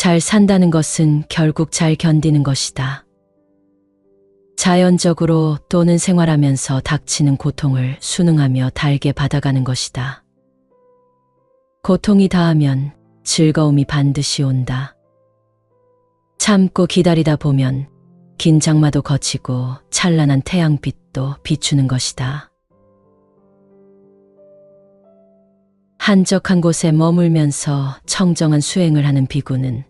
잘 산다는 것은 결국 잘 견디는 것이다. 자연적으로 또는 생활하면서 닥치는 고통을 순응하며 달게 받아가는 것이다. 고통이 다하면 즐거움이 반드시 온다. 참고 기다리다 보면 긴 장마도 거치고 찬란한 태양빛도 비추는 것이다. 한적한 곳에 머물면서 청정한 수행을 하는 비구는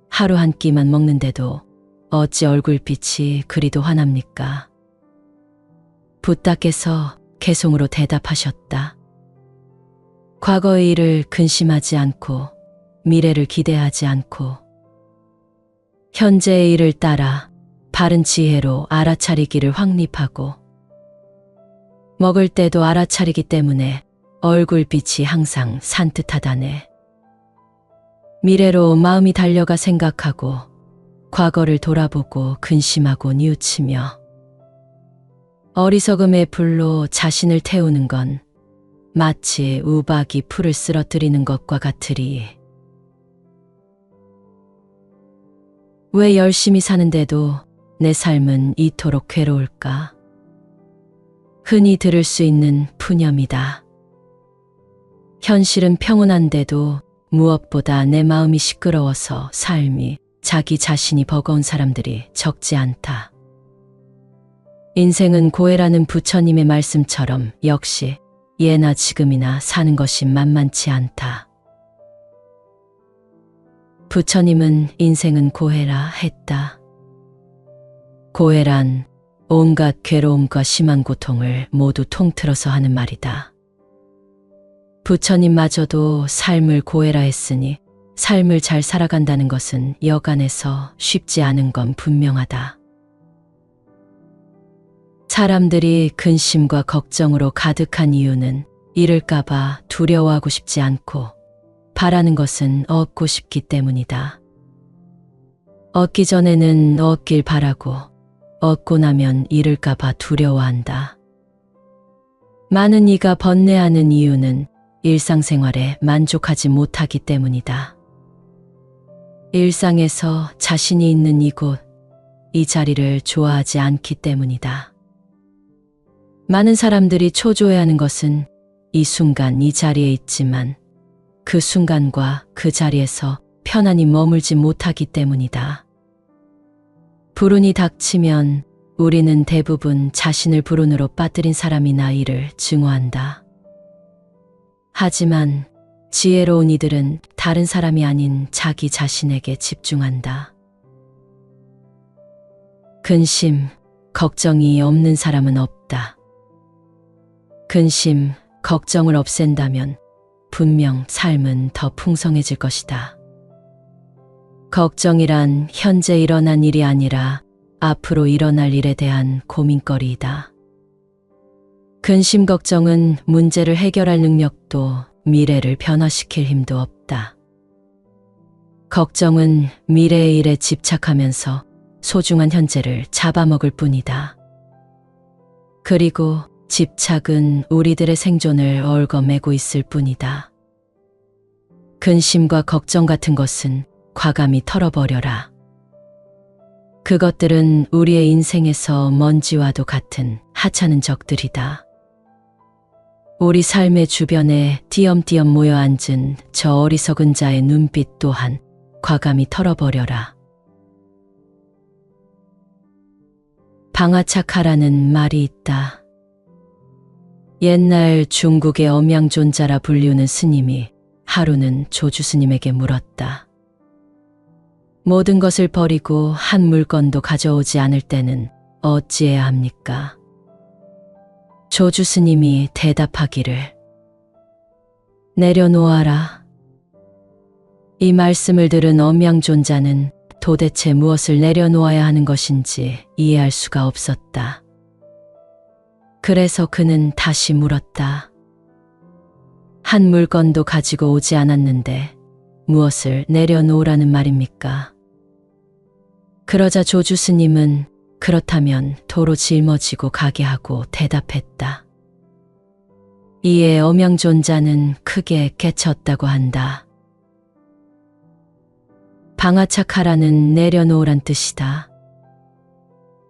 하루 한 끼만 먹는데도 어찌 얼굴빛이 그리도 환합니까? 부다께서 개송으로 대답하셨다. 과거의 일을 근심하지 않고 미래를 기대하지 않고 현재의 일을 따라 바른 지혜로 알아차리기를 확립하고 먹을 때도 알아차리기 때문에 얼굴빛이 항상 산뜻하다네. 미래로 마음이 달려가 생각하고 과거를 돌아보고 근심하고 뉘우치며 어리석음의 불로 자신을 태우는 건 마치 우박이 풀을 쓰러뜨리는 것과 같으리. 왜 열심히 사는데도 내 삶은 이토록 괴로울까? 흔히 들을 수 있는 푸념이다. 현실은 평온한데도 무엇보다 내 마음이 시끄러워서 삶이 자기 자신이 버거운 사람들이 적지 않다. 인생은 고해라는 부처님의 말씀처럼 역시 예나 지금이나 사는 것이 만만치 않다. 부처님은 인생은 고해라 했다. 고해란 온갖 괴로움과 심한 고통을 모두 통틀어서 하는 말이다. 부처님마저도 삶을 고해라 했으니 삶을 잘 살아간다는 것은 여간해서 쉽지 않은 건 분명하다. 사람들이 근심과 걱정으로 가득한 이유는 잃을까봐 두려워하고 싶지 않고 바라는 것은 얻고 싶기 때문이다. 얻기 전에는 얻길 바라고 얻고 나면 잃을까봐 두려워한다. 많은 이가 번뇌하는 이유는 일상생활에 만족하지 못하기 때문이다. 일상에서 자신이 있는 이곳, 이 자리를 좋아하지 않기 때문이다. 많은 사람들이 초조해하는 것은 이 순간 이 자리에 있지만 그 순간과 그 자리에서 편안히 머물지 못하기 때문이다. 불운이 닥치면 우리는 대부분 자신을 불운으로 빠뜨린 사람이나 일을 증오한다. 하지만 지혜로운 이들은 다른 사람이 아닌 자기 자신에게 집중한다. 근심, 걱정이 없는 사람은 없다. 근심, 걱정을 없앤다면 분명 삶은 더 풍성해질 것이다. 걱정이란 현재 일어난 일이 아니라 앞으로 일어날 일에 대한 고민거리이다. 근심 걱정은 문제를 해결할 능력도 미래를 변화시킬 힘도 없다. 걱정은 미래의 일에 집착하면서 소중한 현재를 잡아먹을 뿐이다. 그리고 집착은 우리들의 생존을 얽어매고 있을 뿐이다. 근심과 걱정 같은 것은 과감히 털어버려라. 그것들은 우리의 인생에서 먼지와도 같은 하찮은 적들이다. 우리 삶의 주변에 띄엄띄엄 모여 앉은 저 어리석은 자의 눈빛 또한 과감히 털어버려라. 방아착하라는 말이 있다. 옛날 중국의 엄양존자라 불리우는 스님이 하루는 조주 스님에게 물었다. 모든 것을 버리고 한 물건도 가져오지 않을 때는 어찌해야 합니까? 조주 스님이 대답하기를 내려놓아라. 이 말씀을 들은 엄양존자는 도대체 무엇을 내려놓아야 하는 것인지 이해할 수가 없었다. 그래서 그는 다시 물었다. 한 물건도 가지고 오지 않았는데 무엇을 내려놓으라는 말입니까? 그러자 조주 스님은 그렇다면 도로 짊어지고 가게 하고 대답했다. 이에 엄양존자는 크게 깨쳤다고 한다. 방아착하라는 내려놓으란 뜻이다.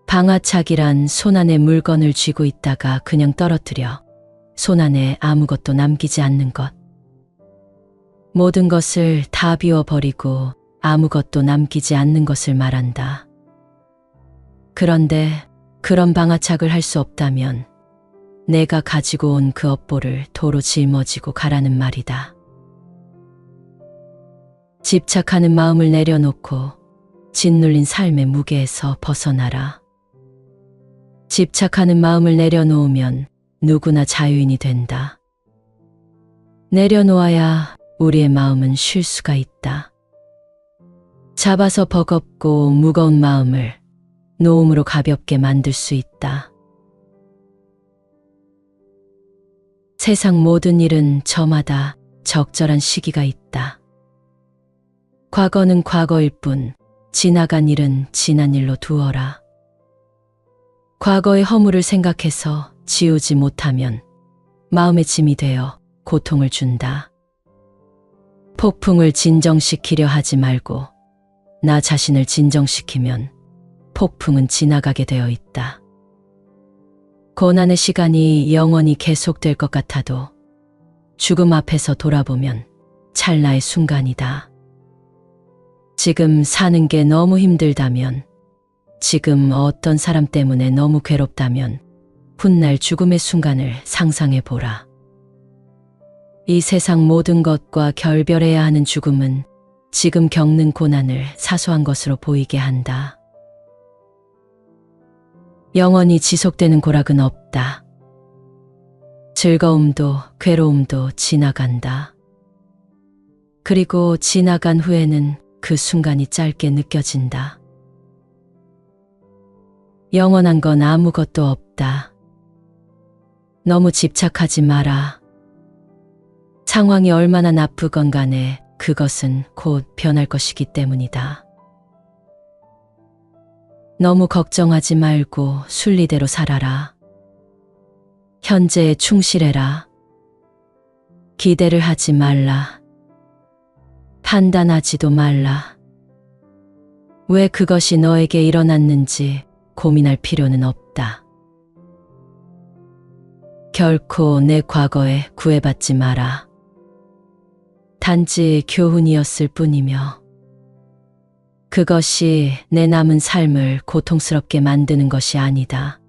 방아착이란 손안에 물건을 쥐고 있다가 그냥 떨어뜨려 손안에 아무것도 남기지 않는 것. 모든 것을 다 비워버리고 아무것도 남기지 않는 것을 말한다. 그런데 그런 방아착을 할 수 없다면 내가 가지고 온 그 업보를 도로 짊어지고 가라는 말이다. 집착하는 마음을 내려놓고 짓눌린 삶의 무게에서 벗어나라. 집착하는 마음을 내려놓으면 누구나 자유인이 된다. 내려놓아야 우리의 마음은 쉴 수가 있다. 잡아서 버겁고 무거운 마음을 놓음으로 가볍게 만들 수 있다. 세상 모든 일은 저마다 적절한 시기가 있다. 과거는 과거일 뿐 지나간 일은 지난 일로 두어라. 과거의 허물을 생각해서 지우지 못하면 마음의 짐이 되어 고통을 준다. 폭풍을 진정시키려 하지 말고 나 자신을 진정시키면 폭풍은 지나가게 되어 있다. 고난의 시간이 영원히 계속될 것 같아도 죽음 앞에서 돌아보면 찰나의 순간이다. 지금 사는 게 너무 힘들다면, 지금 어떤 사람 때문에 너무 괴롭다면 훗날 죽음의 순간을 상상해 보라. 이 세상 모든 것과 결별해야 하는 죽음은 지금 겪는 고난을 사소한 것으로 보이게 한다. 영원히 지속되는 고락은 없다. 즐거움도 괴로움도 지나간다. 그리고 지나간 후에는 그 순간이 짧게 느껴진다. 영원한 건 아무것도 없다. 너무 집착하지 마라. 상황이 얼마나 나쁘건 간에 그것은 곧 변할 것이기 때문이다. 너무 걱정하지 말고 순리대로 살아라. 현재에 충실해라. 기대를 하지 말라. 판단하지도 말라. 왜 그것이 너에게 일어났는지 고민할 필요는 없다. 결코 내 과거에 구애받지 마라. 단지 교훈이었을 뿐이며 그것이 내 남은 삶을 고통스럽게 만드는 것이 아니다.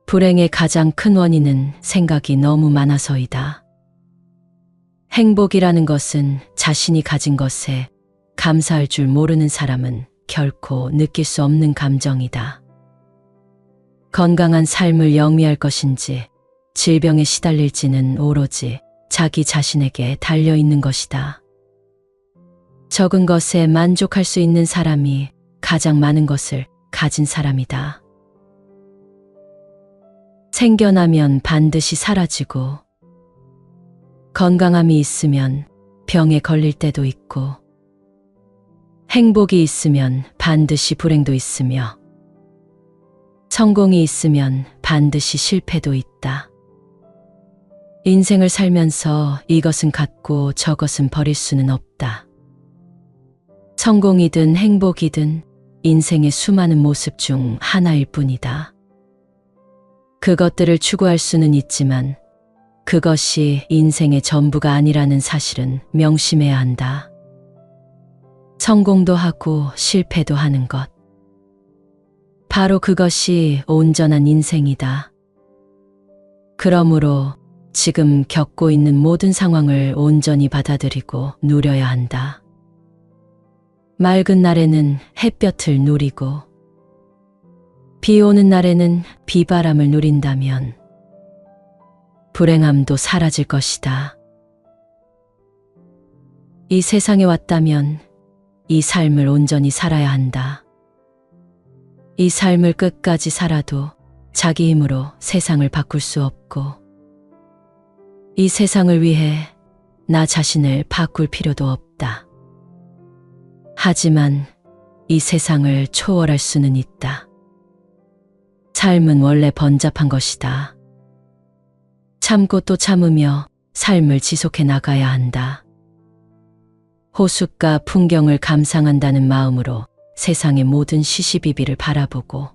불행의 가장 큰 원인은 생각이 너무 많아서이다. 행복이라는 것은 자신이 가진 것에 감사할 줄 모르는 사람은 결코 느낄 수 없는 감정이다. 건강한 삶을 영위할 것인지 질병에 시달릴지는 오로지 자기 자신에게 달려있는 것이다. 적은 것에 만족할 수 있는 사람이 가장 많은 것을 가진 사람이다. 생겨나면 반드시 사라지고 건강함이 있으면 병에 걸릴 때도 있고 행복이 있으면 반드시 불행도 있으며 성공이 있으면 반드시 실패도 있다. 인생을 살면서 이것은 갖고 저것은 버릴 수는 없다. 성공이든 행복이든 인생의 수많은 모습 중 하나일 뿐이다. 그것들을 추구할 수는 있지만 그것이 인생의 전부가 아니라는 사실은 명심해야 한다. 성공도 하고 실패도 하는 것. 바로 그것이 온전한 인생이다. 그러므로 지금 겪고 있는 모든 상황을 온전히 받아들이고 누려야 한다. 맑은 날에는 햇볕을 누리고 비 오는 날에는 비바람을 누린다면 불행함도 사라질 것이다. 이 세상에 왔다면 이 삶을 온전히 살아야 한다. 이 삶을 끝까지 살아도 자기 힘으로 세상을 바꿀 수 없고 이 세상을 위해 나 자신을 바꿀 필요도 없다. 하지만 이 세상을 초월할 수는 있다. 삶은 원래 번잡한 것이다. 참고 또 참으며 삶을 지속해 나가야 한다. 호숫가 풍경을 감상한다는 마음으로 세상의 모든 시시비비를 바라보고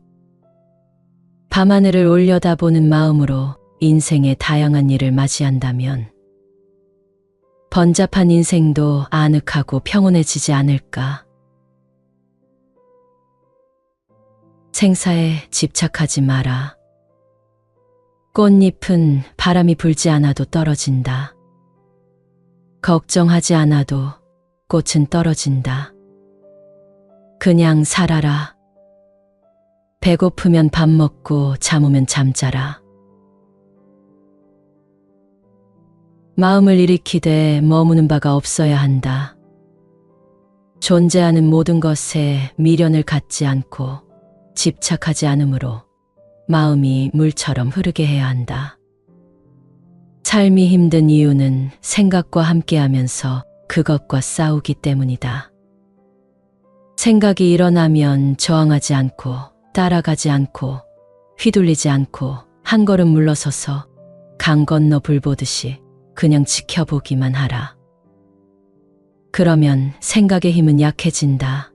밤하늘을 올려다보는 마음으로 인생의 다양한 일을 맞이한다면 번잡한 인생도 아늑하고 평온해지지 않을까. 생사에 집착하지 마라. 꽃잎은 바람이 불지 않아도 떨어진다. 걱정하지 않아도 꽃은 떨어진다. 그냥 살아라. 배고프면 밥 먹고 잠오면 잠자라. 마음을 일으키되 머무는 바가 없어야 한다. 존재하는 모든 것에 미련을 갖지 않고 집착하지 않으므로 마음이 물처럼 흐르게 해야 한다. 삶이 힘든 이유는 생각과 함께하면서 그것과 싸우기 때문이다. 생각이 일어나면 저항하지 않고 따라가지 않고 휘둘리지 않고 한 걸음 물러서서 강 건너 불 보듯이 그냥 지켜보기만 하라. 그러면 생각의 힘은 약해진다.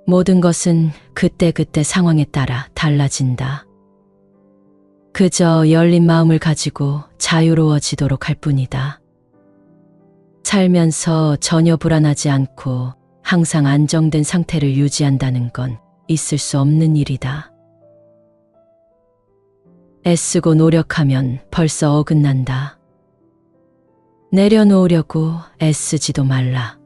모든 것은 그때그때 상황에 따라 달라진다. 그저 열린 마음을 가지고 자유로워지도록 할 뿐이다. 살면서 전혀 불안하지 않고 항상 안정된 상태를 유지한다는 건 있을 수 없는 일이다. 애쓰고 노력하면 벌써 어긋난다. 내려놓으려고 애쓰지도 말라.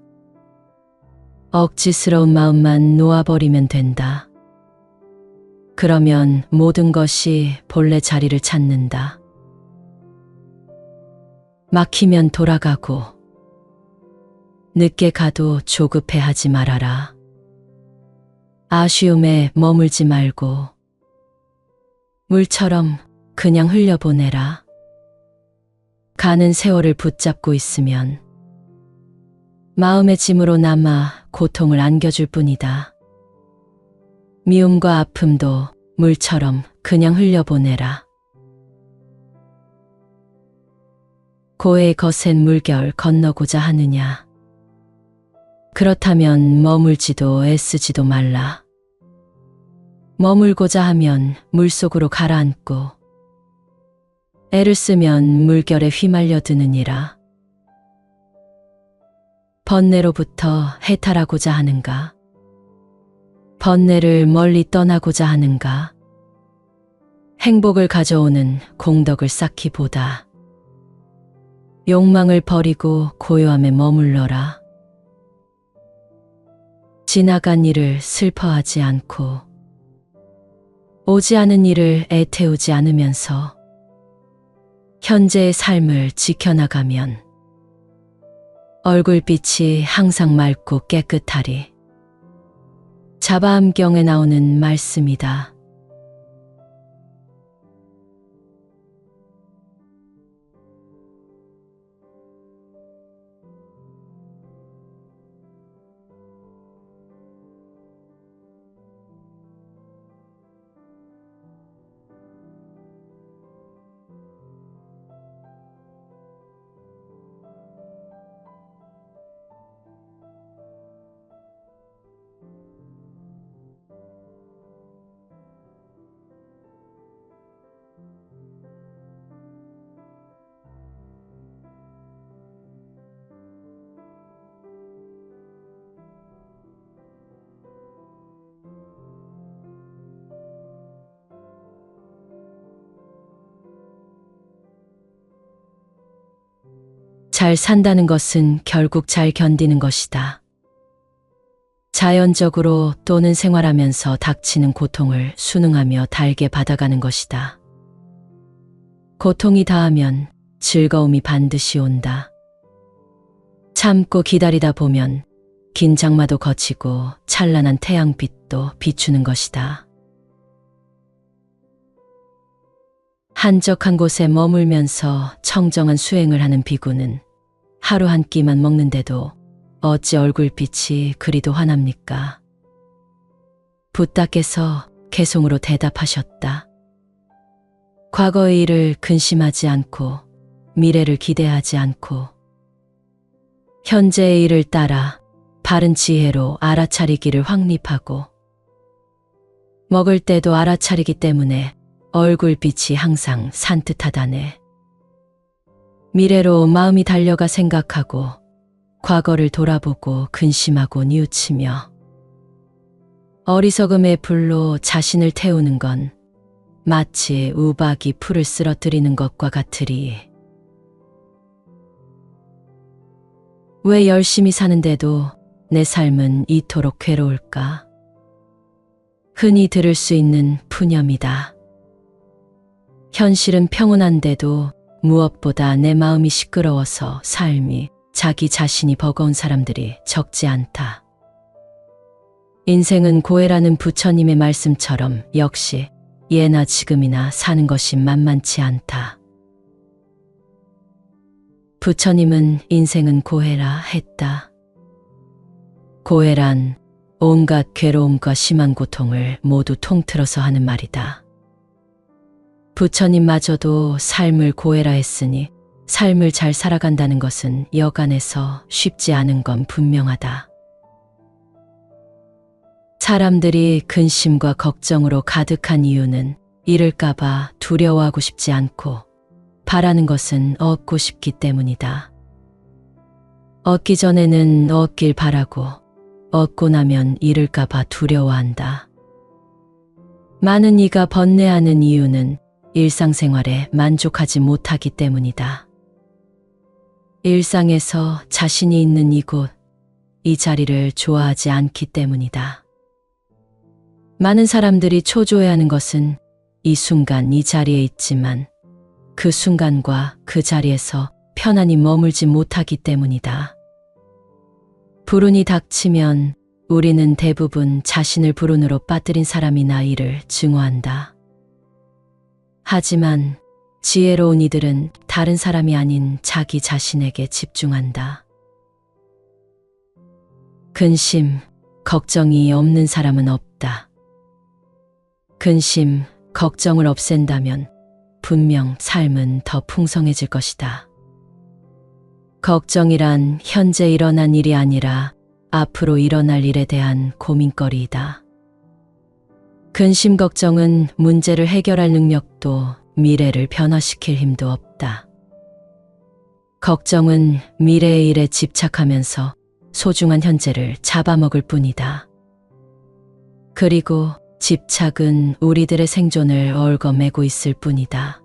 억지스러운 마음만 놓아버리면 된다. 그러면 모든 것이 본래 자리를 찾는다. 막히면 돌아가고 늦게 가도 조급해하지 말아라. 아쉬움에 머물지 말고 물처럼 그냥 흘려보내라. 가는 세월을 붙잡고 있으면 마음의 짐으로 남아 고통을 안겨줄 뿐이다. 미움과 아픔도 물처럼 그냥 흘려보내라. 고해의 거센 물결 건너고자 하느냐? 그렇다면 머물지도 애쓰지도 말라. 머물고자 하면 물속으로 가라앉고 애를 쓰면 물결에 휘말려 드느니라. 번뇌로부터 해탈하고자 하는가? 번뇌를 멀리 떠나고자 하는가? 행복을 가져오는 공덕을 쌓기보다 욕망을 버리고 고요함에 머물러라. 지나간 일을 슬퍼하지 않고 오지 않은 일을 애태우지 않으면서 현재의 삶을 지켜나가면 얼굴빛이 항상 맑고 깨끗하리. 자바암경에 나오는 말씀이다. 잘 산다는 것은 결국 잘 견디는 것이다. 자연적으로 또는 생활하면서 닥치는 고통을 순응하며 달게 받아가는 것이다. 고통이 다하면 즐거움이 반드시 온다. 참고 기다리다 보면 긴 장마도 거치고 찬란한 태양빛도 비추는 것이다. 한적한 곳에 머물면서 청정한 수행을 하는 비구는 하루 한 끼만 먹는데도 어찌 얼굴빛이 그리도 환합니까? 부탁께서 개송으로 대답하셨다. 과거의 일을 근심하지 않고 미래를 기대하지 않고 현재의 일을 따라 바른 지혜로 알아차리기를 확립하고 먹을 때도 알아차리기 때문에 얼굴빛이 항상 산뜻하다네. 미래로 마음이 달려가 생각하고 과거를 돌아보고 근심하고 뉘우치며 어리석음의 불로 자신을 태우는 건 마치 우박이 풀을 쓰러뜨리는 것과 같으리. 왜 열심히 사는데도 내 삶은 이토록 괴로울까? 흔히 들을 수 있는 푸념이다. 현실은 평온한데도 무엇보다 내 마음이 시끄러워서 삶이 자기 자신이 버거운 사람들이 적지 않다. 인생은 고해라는 부처님의 말씀처럼 역시 예나 지금이나 사는 것이 만만치 않다. 부처님은 인생은 고해라 했다. 고해란 온갖 괴로움과 심한 고통을 모두 통틀어서 하는 말이다. 부처님마저도 삶을 고해라 했으니 삶을 잘 살아간다는 것은 여간해서 쉽지 않은 건 분명하다. 사람들이 근심과 걱정으로 가득한 이유는 잃을까봐 두려워하고 싶지 않고 바라는 것은 얻고 싶기 때문이다. 얻기 전에는 얻길 바라고 얻고 나면 잃을까봐 두려워한다. 많은 이가 번뇌하는 이유는 일상생활에 만족하지 못하기 때문이다. 일상에서 자신이 있는 이곳, 이 자리를 좋아하지 않기 때문이다. 많은 사람들이 초조해하는 것은 이 순간 이 자리에 있지만 그 순간과 그 자리에서 편안히 머물지 못하기 때문이다. 불운이 닥치면 우리는 대부분 자신을 불운으로 빠뜨린 사람이나 일을 증오한다. 하지만 지혜로운 이들은 다른 사람이 아닌 자기 자신에게 집중한다. 근심, 걱정이 없는 사람은 없다. 근심, 걱정을 없앤다면 분명 삶은 더 풍성해질 것이다. 걱정이란 현재 일어난 일이 아니라 앞으로 일어날 일에 대한 고민거리이다. 근심 걱정은 문제를 해결할 능력도 미래를 변화시킬 힘도 없다. 걱정은 미래의 일에 집착하면서 소중한 현재를 잡아먹을 뿐이다. 그리고 집착은 우리들의 생존을 얽어매고 있을 뿐이다.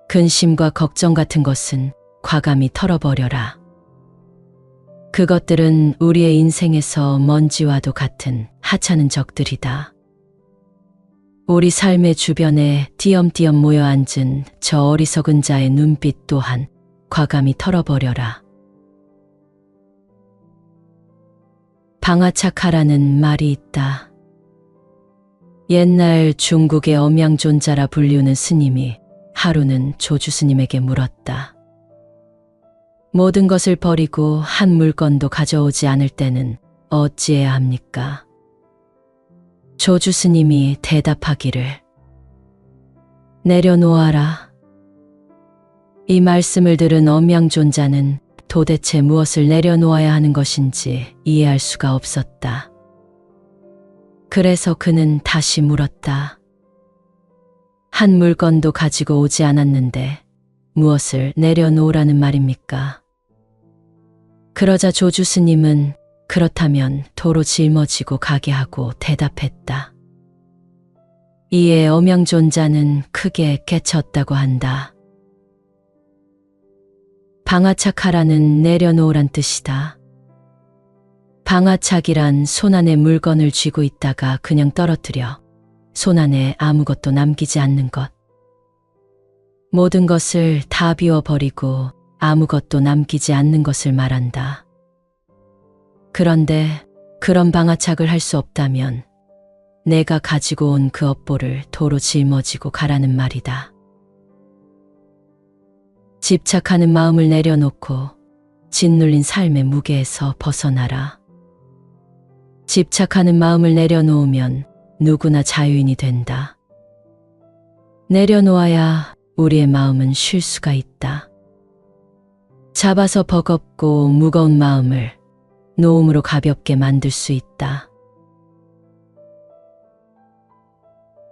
근심과 걱정 같은 것은 과감히 털어버려라. 그것들은 우리의 인생에서 먼지와도 같은 하찮은 적들이다. 우리 삶의 주변에 띄엄띄엄 모여 앉은 저 어리석은 자의 눈빛 또한 과감히 털어버려라. 방아착하라는 말이 있다. 옛날 중국의 엄양존자라 불리우는 스님이 하루는 조주 스님에게 물었다. 모든 것을 버리고 한 물건도 가져오지 않을 때는 어찌해야 합니까? 조주 스님이 대답하기를 내려놓아라. 이 말씀을 들은 엄양존자는 도대체 무엇을 내려놓아야 하는 것인지 이해할 수가 없었다. 그래서 그는 다시 물었다. 한 물건도 가지고 오지 않았는데 무엇을 내려놓으라는 말입니까? 그러자 조주 스님은 그렇다면 도로 짊어지고 가게 하고 대답했다. 이에 엄양존자는 크게 깨쳤다고 한다. 방아착하라는 내려놓으란 뜻이다. 방아착이란 손 안에 물건을 쥐고 있다가 그냥 떨어뜨려 손 안에 아무것도 남기지 않는 것. 모든 것을 다 비워버리고 아무것도 남기지 않는 것을 말한다. 그런데 그런 방아착을 할 수 없다면 내가 가지고 온 그 업보를 도로 짊어지고 가라는 말이다. 집착하는 마음을 내려놓고 짓눌린 삶의 무게에서 벗어나라. 집착하는 마음을 내려놓으면 누구나 자유인이 된다. 내려놓아야 우리의 마음은 쉴 수가 있다. 잡아서 버겁고 무거운 마음을 놓음으로 가볍게 만들 수 있다.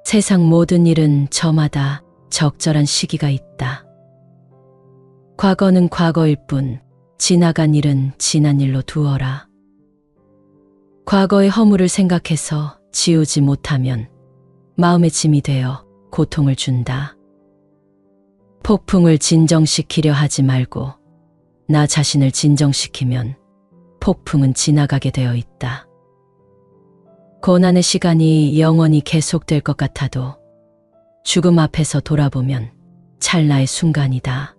세상 모든 일은 저마다 적절한 시기가 있다. 과거는 과거일 뿐 지나간 일은 지난 일로 두어라. 과거의 허물을 생각해서 지우지 못하면 마음의 짐이 되어 고통을 준다. 폭풍을 진정시키려 하지 말고 나 자신을 진정시키면 폭풍은 지나가게 되어 있다. 고난의 시간이 영원히 계속될 것 같아도 죽음 앞에서 돌아보면 찰나의 순간이다.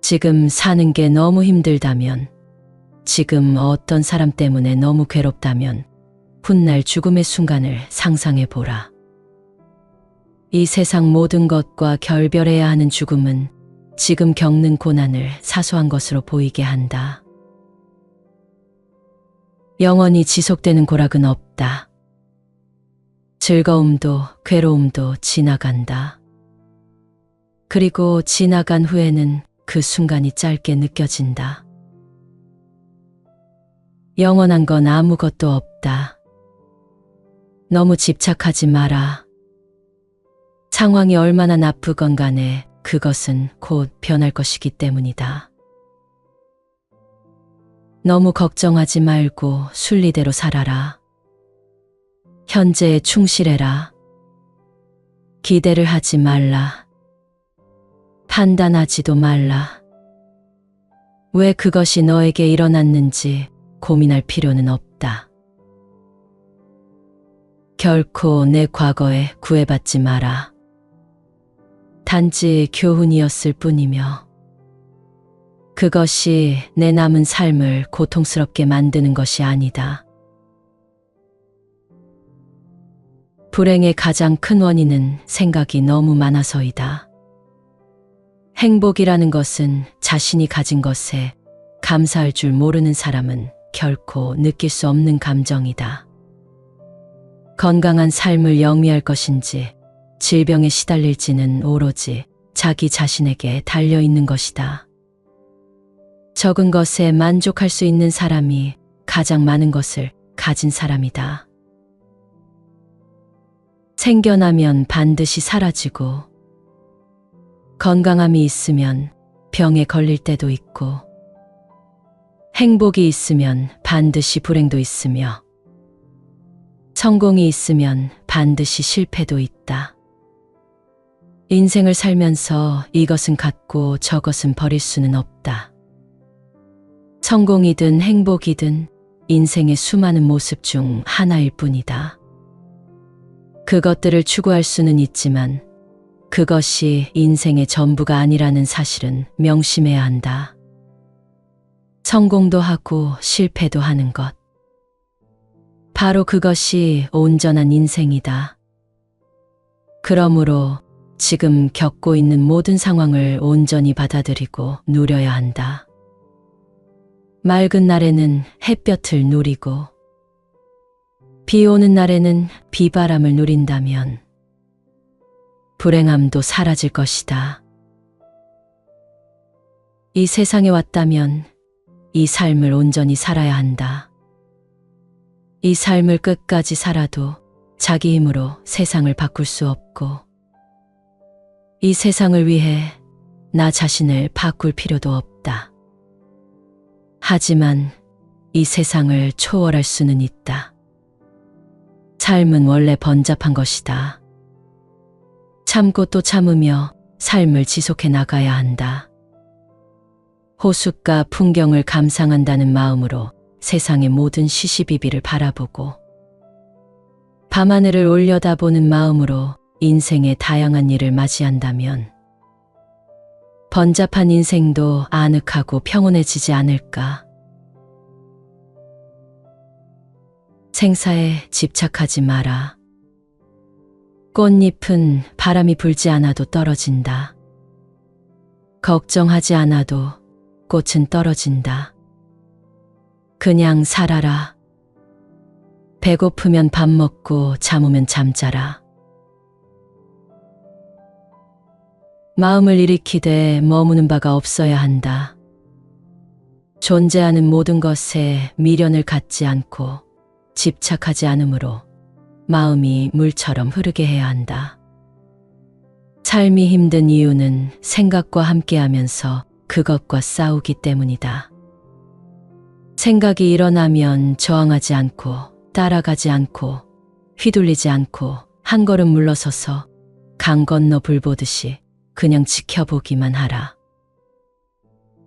지금 사는 게 너무 힘들다면, 지금 어떤 사람 때문에 너무 괴롭다면 훗날 죽음의 순간을 상상해 보라. 이 세상 모든 것과 결별해야 하는 죽음은 지금 겪는 고난을 사소한 것으로 보이게 한다. 영원히 지속되는 고락은 없다. 즐거움도 괴로움도 지나간다. 그리고 지나간 후에는 그 순간이 짧게 느껴진다. 영원한 건 아무것도 없다. 너무 집착하지 마라. 상황이 얼마나 나쁘건 간에 그것은 곧 변할 것이기 때문이다. 너무 걱정하지 말고 순리대로 살아라. 현재에 충실해라. 기대를 하지 말라. 판단하지도 말라. 왜 그것이 너에게 일어났는지 고민할 필요는 없다. 결코 내 과거에 구애받지 마라. 단지 교훈이었을 뿐이며 그것이 내 남은 삶을 고통스럽게 만드는 것이 아니다. 불행의 가장 큰 원인은 생각이 너무 많아서이다. 행복이라는 것은 자신이 가진 것에 감사할 줄 모르는 사람은 결코 느낄 수 없는 감정이다. 건강한 삶을 영위할 것인지 질병에 시달릴지는 오로지 자기 자신에게 달려있는 것이다. 적은 것에 만족할 수 있는 사람이 가장 많은 것을 가진 사람이다. 생겨나면 반드시 사라지고 건강함이 있으면 병에 걸릴 때도 있고 행복이 있으면 반드시 불행도 있으며 성공이 있으면 반드시 실패도 있다. 인생을 살면서 이것은 갖고 저것은 버릴 수는 없다. 성공이든 행복이든 인생의 수많은 모습 중 하나일 뿐이다. 그것들을 추구할 수는 있지만 그것이 인생의 전부가 아니라는 사실은 명심해야 한다. 성공도 하고 실패도 하는 것. 바로 그것이 온전한 인생이다. 그러므로 지금 겪고 있는 모든 상황을 온전히 받아들이고 누려야 한다. 맑은 날에는 햇볕을 누리고 비 오는 날에는 비바람을 누린다면 불행함도 사라질 것이다. 이 세상에 왔다면 이 삶을 온전히 살아야 한다. 이 삶을 끝까지 살아도 자기 힘으로 세상을 바꿀 수 없고 이 세상을 위해 나 자신을 바꿀 필요도 없다. 하지만 이 세상을 초월할 수는 있다. 삶은 원래 번잡한 것이다. 참고 또 참으며 삶을 지속해 나가야 한다. 호숫가 풍경을 감상한다는 마음으로 세상의 모든 시시비비를 바라보고 밤하늘을 올려다보는 마음으로 인생의 다양한 일을 맞이한다면 번잡한 인생도 아늑하고 평온해지지 않을까. 생사에 집착하지 마라. 꽃잎은 바람이 불지 않아도 떨어진다. 걱정하지 않아도 꽃은 떨어진다. 그냥 살아라. 배고프면 밥 먹고 잠오면 잠자라. 마음을 일으키되 머무는 바가 없어야 한다. 존재하는 모든 것에 미련을 갖지 않고 집착하지 않으므로 마음이 물처럼 흐르게 해야 한다. 삶이 힘든 이유는 생각과 함께하면서 그것과 싸우기 때문이다. 생각이 일어나면 저항하지 않고 따라가지 않고 휘둘리지 않고 한 걸음 물러서서 강 건너 불 보듯이 그냥 지켜보기만 하라.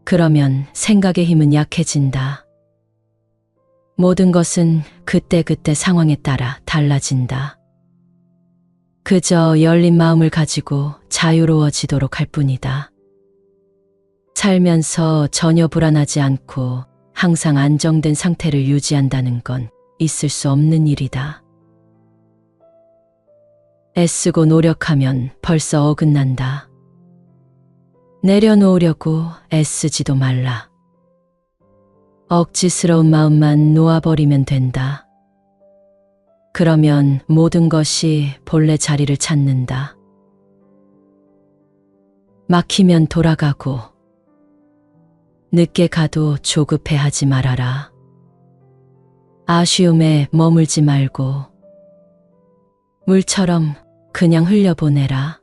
그러면 생각의 힘은 약해진다. 모든 것은 그때그때 상황에 따라 달라진다. 그저 열린 마음을 가지고 자유로워지도록 할 뿐이다. 살면서 전혀 불안하지 않고 항상 안정된 상태를 유지한다는 건 있을 수 없는 일이다. 애쓰고 노력하면 벌써 어긋난다. 내려놓으려고 애쓰지도 말라. 억지스러운 마음만 놓아버리면 된다. 그러면 모든 것이 본래 자리를 찾는다. 막히면 돌아가고 늦게 가도 조급해하지 말아라. 아쉬움에 머물지 말고 물처럼 그냥 흘려보내라.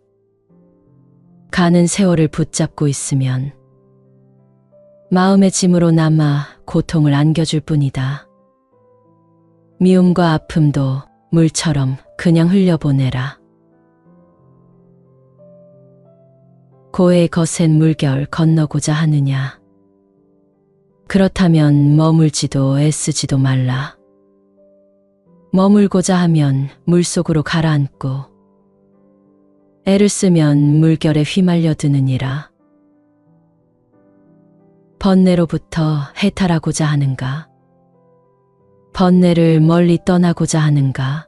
가는 세월을 붙잡고 있으면 마음의 짐으로 남아 고통을 안겨줄 뿐이다. 미움과 아픔도 물처럼 그냥 흘려보내라. 고해의 거센 물결 건너고자 하느냐? 그렇다면 머물지도 애쓰지도 말라. 머물고자 하면 물속으로 가라앉고 애를 쓰면 물결에 휘말려 드느니라. 번뇌로부터 해탈하고자 하는가? 번뇌를 멀리 떠나고자 하는가?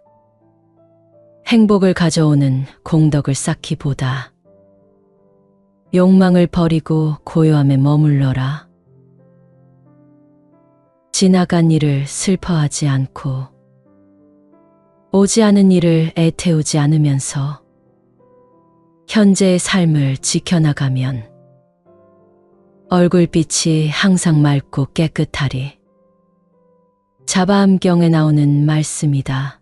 행복을 가져오는 공덕을 쌓기보다 욕망을 버리고 고요함에 머물러라. 지나간 일을 슬퍼하지 않고 오지 않은 일을 애태우지 않으면서 현재의 삶을 지켜나가면 얼굴빛이 항상 맑고 깨끗하리. 자바암경에 나오는 말씀이다.